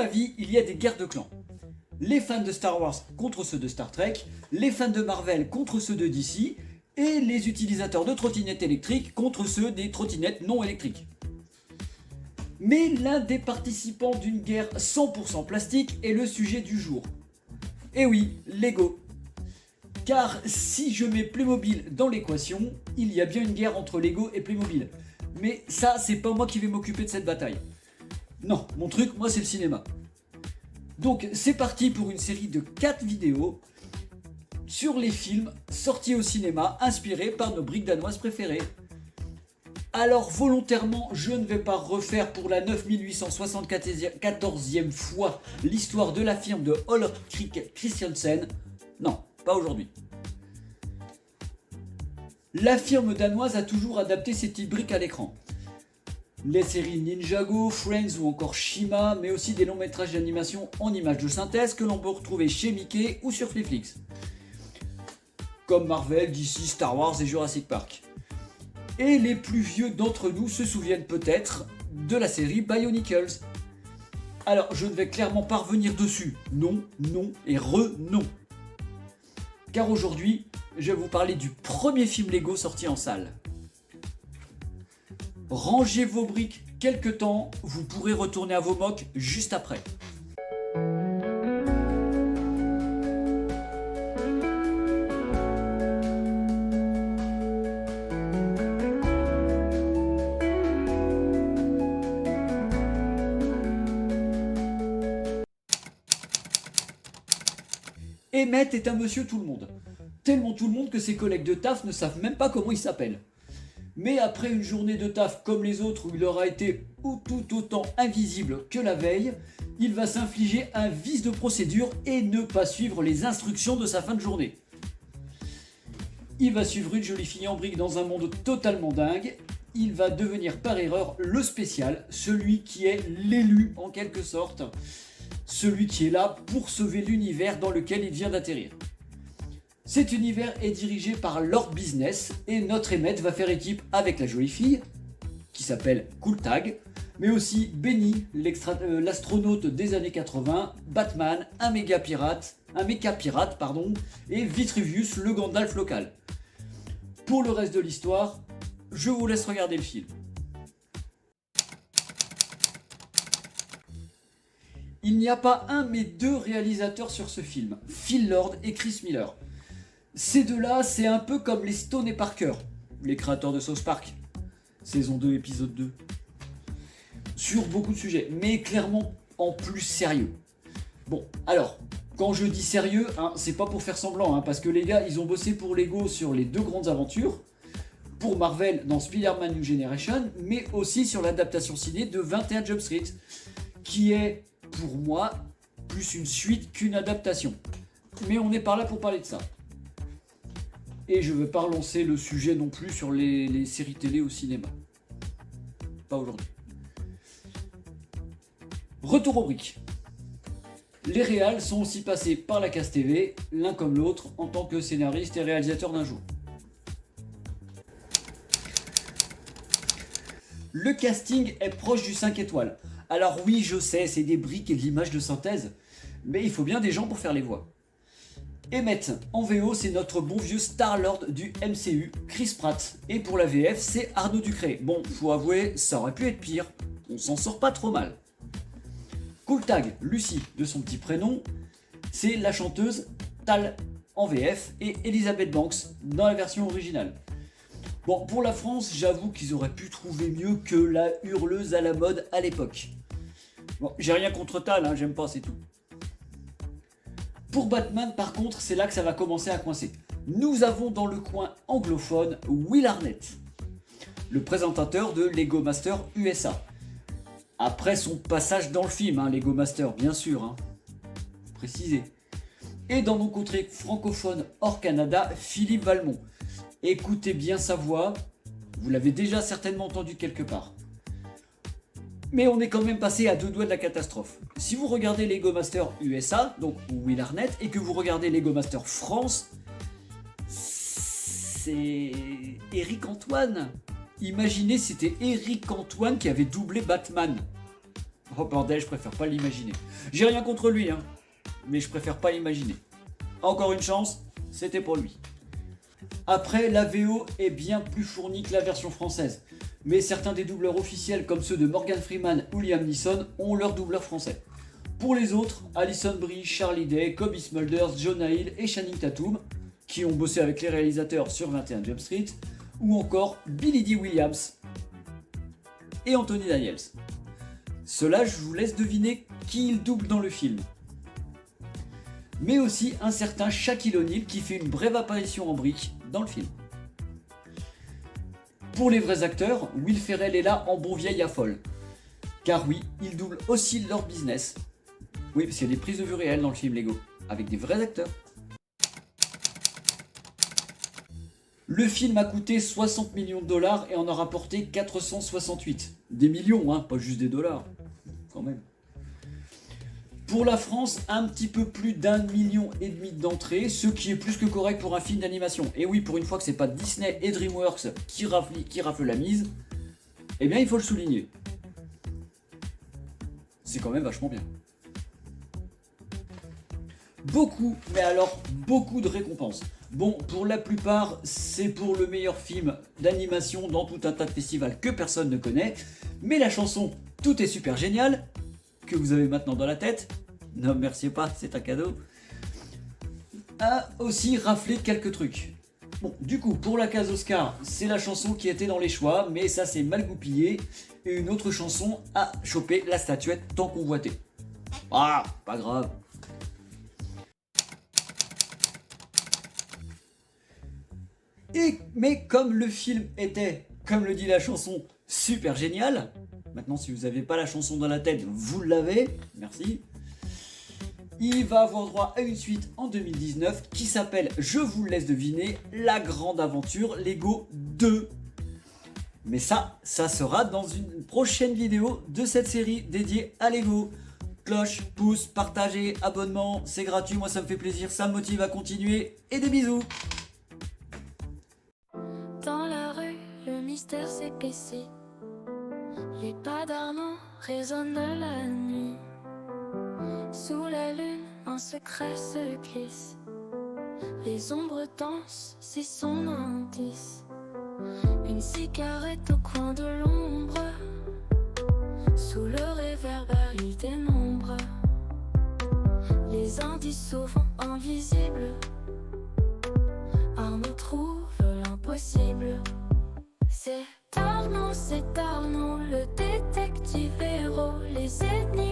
vie, il y a des guerres de clans. Les fans de Star Wars contre ceux de Star Trek, les fans de Marvel contre ceux de DC, et les utilisateurs de trottinettes électriques contre ceux des trottinettes non électriques. Mais l'un des participants d'une guerre 100% plastique est le sujet du jour. Et oui, Lego. Car si je mets Playmobil dans l'équation, il y a bien une guerre entre Lego et Playmobil. Mais ça, c'est pas moi qui vais m'occuper de cette bataille. Non, mon truc, moi, c'est le cinéma. Donc, c'est parti pour une série de 4 vidéos sur les films sortis au cinéma inspirés par nos briques danoises préférées. Alors volontairement, je ne vais pas refaire pour la 9874e fois l'histoire de la firme de Ulrik Christiansen. Non, pas aujourd'hui. La firme danoise a toujours adapté ses petites briques à l'écran. Les séries Ninjago, Friends ou encore Shima, mais aussi des longs métrages d'animation en images de synthèse que l'on peut retrouver chez Mickey ou sur Flixbus. Comme Marvel, DC, Star Wars et Jurassic Park. Et les plus vieux d'entre nous se souviennent peut-être de la série Bionicles. Alors, je ne vais clairement pas revenir dessus. Non, non et non. Car aujourd'hui, je vais vous parler du premier film Lego sorti en salle. Rangez vos briques quelque temps, vous pourrez retourner à vos mocs juste après. Emmett est un monsieur tout le monde. Tellement tout le monde que ses collègues de taf ne savent même pas comment il s'appelle. Mais après une journée de taf comme les autres où il aura été tout autant invisible que la veille, il va s'infliger un vice de procédure et ne pas suivre les instructions de sa fin de journée. Il va suivre une jolie fille en brique dans un monde totalement dingue. Il va devenir par erreur le spécial, celui qui est l'élu en quelque sorte. Celui qui est là pour sauver l'univers dans lequel il vient d'atterrir. Cet univers est dirigé par Lord Business et notre Emmett va faire équipe avec la jolie fille, qui s'appelle Cooltag, mais aussi Benny, l'astronaute des années 80, Batman, un méca pirate, et Vitruvius, le Gandalf local. Pour le reste de l'histoire, je vous laisse regarder le film. Il n'y a pas un mais deux réalisateurs sur ce film, Phil Lord et Chris Miller. Ces deux-là, c'est un peu comme les Stone et Parker, les créateurs de South Park, saison 2, épisode 2. Sur beaucoup de sujets, mais clairement en plus sérieux. Bon, alors, quand je dis sérieux, c'est pas pour faire semblant, parce que les gars, ils ont bossé pour Lego sur les 2 grandes aventures, pour Marvel dans Spider-Man New Generation, mais aussi sur l'adaptation ciné de 21 Jump Street, qui est, pour moi, plus une suite qu'une adaptation. Mais on n'est pas là pour parler de ça. Et je ne veux pas relancer le sujet non plus sur les séries télé au cinéma. Pas aujourd'hui. Retour aux briques. Les réals sont aussi passés par la case TV, l'un comme l'autre, en tant que scénariste et réalisateur d'un jour. Le casting est proche du 5 étoiles. Alors oui, je sais, c'est des briques et de l'image de synthèse, mais il faut bien des gens pour faire les voix. Emmett, en VO, c'est notre bon vieux Star-Lord du MCU, Chris Pratt. Et pour la VF, c'est Arnaud Ducré. Bon, faut avouer, ça aurait pu être pire. On s'en sort pas trop mal. Cooltag, Lucie, de son petit prénom, c'est la chanteuse Tal en VF et Elizabeth Banks dans la version originale. Bon, pour la France, j'avoue qu'ils auraient pu trouver mieux que la hurleuse à la mode à l'époque. Bon, j'ai rien contre Tal, j'aime pas, c'est tout. Pour Batman, par contre, c'est là que ça va commencer à coincer. Nous avons dans le coin anglophone Will Arnett, le présentateur de Lego Masters USA. Après son passage dans le film, Lego Masters, bien sûr, précisé. Et dans nos contrées francophones hors Canada, Philippe Valmont. Écoutez bien sa voix, vous l'avez déjà certainement entendu quelque part. Mais on est quand même passé à 2 doigts de la catastrophe. Si vous regardez Lego Masters USA, donc Will Arnett, et que vous regardez Lego Masters France, c'est Eric Antoine. Imaginez, c'était Eric Antoine qui avait doublé Batman. Oh bordel, je préfère pas l'imaginer. J'ai rien contre lui, hein, mais je préfère pas l'imaginer. Encore une chance, c'était pour lui. Après, la VO est bien plus fournie que la version française, mais certains des doubleurs officiels comme ceux de Morgan Freeman ou Liam Neeson ont leur doubleur français. Pour les autres, Alison Brie, Charlie Day, Cobie Smulders, Jonah Hill et Channing Tatum, qui ont bossé avec les réalisateurs sur 21 Jump Street, ou encore Billy Dee Williams et Anthony Daniels. Cela, je vous laisse deviner qui il double dans le film. Mais aussi un certain Shaquille O'Neal qui fait une brève apparition en brique dans le film. Pour les vrais acteurs, Will Ferrell est là en bon vieil affole. Car oui, il double aussi leur business. Oui, parce qu'il y a des prises de vue réelles dans le film Lego, avec des vrais acteurs. Le film a coûté 60 millions de dollars et en a rapporté 468. Des millions, hein, pas juste des dollars. Quand même. Pour la France, un petit peu plus d'1,5 million d'entrées, ce qui est plus que correct pour un film d'animation. Et oui, pour une fois que c'est pas Disney et DreamWorks qui raflent la mise, eh bien il faut le souligner. C'est quand même vachement bien. Beaucoup, mais alors beaucoup de récompenses. Bon, pour la plupart, c'est pour le meilleur film d'animation dans tout un tas de festivals que personne ne connaît. Mais la chanson Tout est super génial, que vous avez maintenant dans la tête, ne remerciez pas, c'est un cadeau, a aussi raflé quelques trucs. Bon, du coup, pour la case Oscar, c'est la chanson qui était dans les choix, mais ça s'est mal goupillé, et une autre chanson a chopé la statuette tant convoitée. Ah, pas grave. Mais comme le film était, comme le dit la chanson, super génial, maintenant si vous n'avez pas la chanson dans la tête, vous l'avez, merci. Il va avoir droit à une suite en 2019 qui s'appelle, je vous le laisse deviner, La Grande Aventure Lego 2. Mais ça sera dans une prochaine vidéo de cette série dédiée à Lego. Cloche, pouce, partagez, abonnement, c'est gratuit, moi ça me fait plaisir, ça me motive à continuer, et des bisous. Dans la rue, le mystère s'épaissit. Les pas d'Armand résonnent de la nuit. Sous la lune, un secret se glisse. Les ombres dansent, c'est son indice. Une cigarette au coin de l'ombre. Sous le réverbère, il dénombre les indices souvent invisibles. Arnaud trouve l'impossible. C'est Arnaud, le détective héros. Les ennemis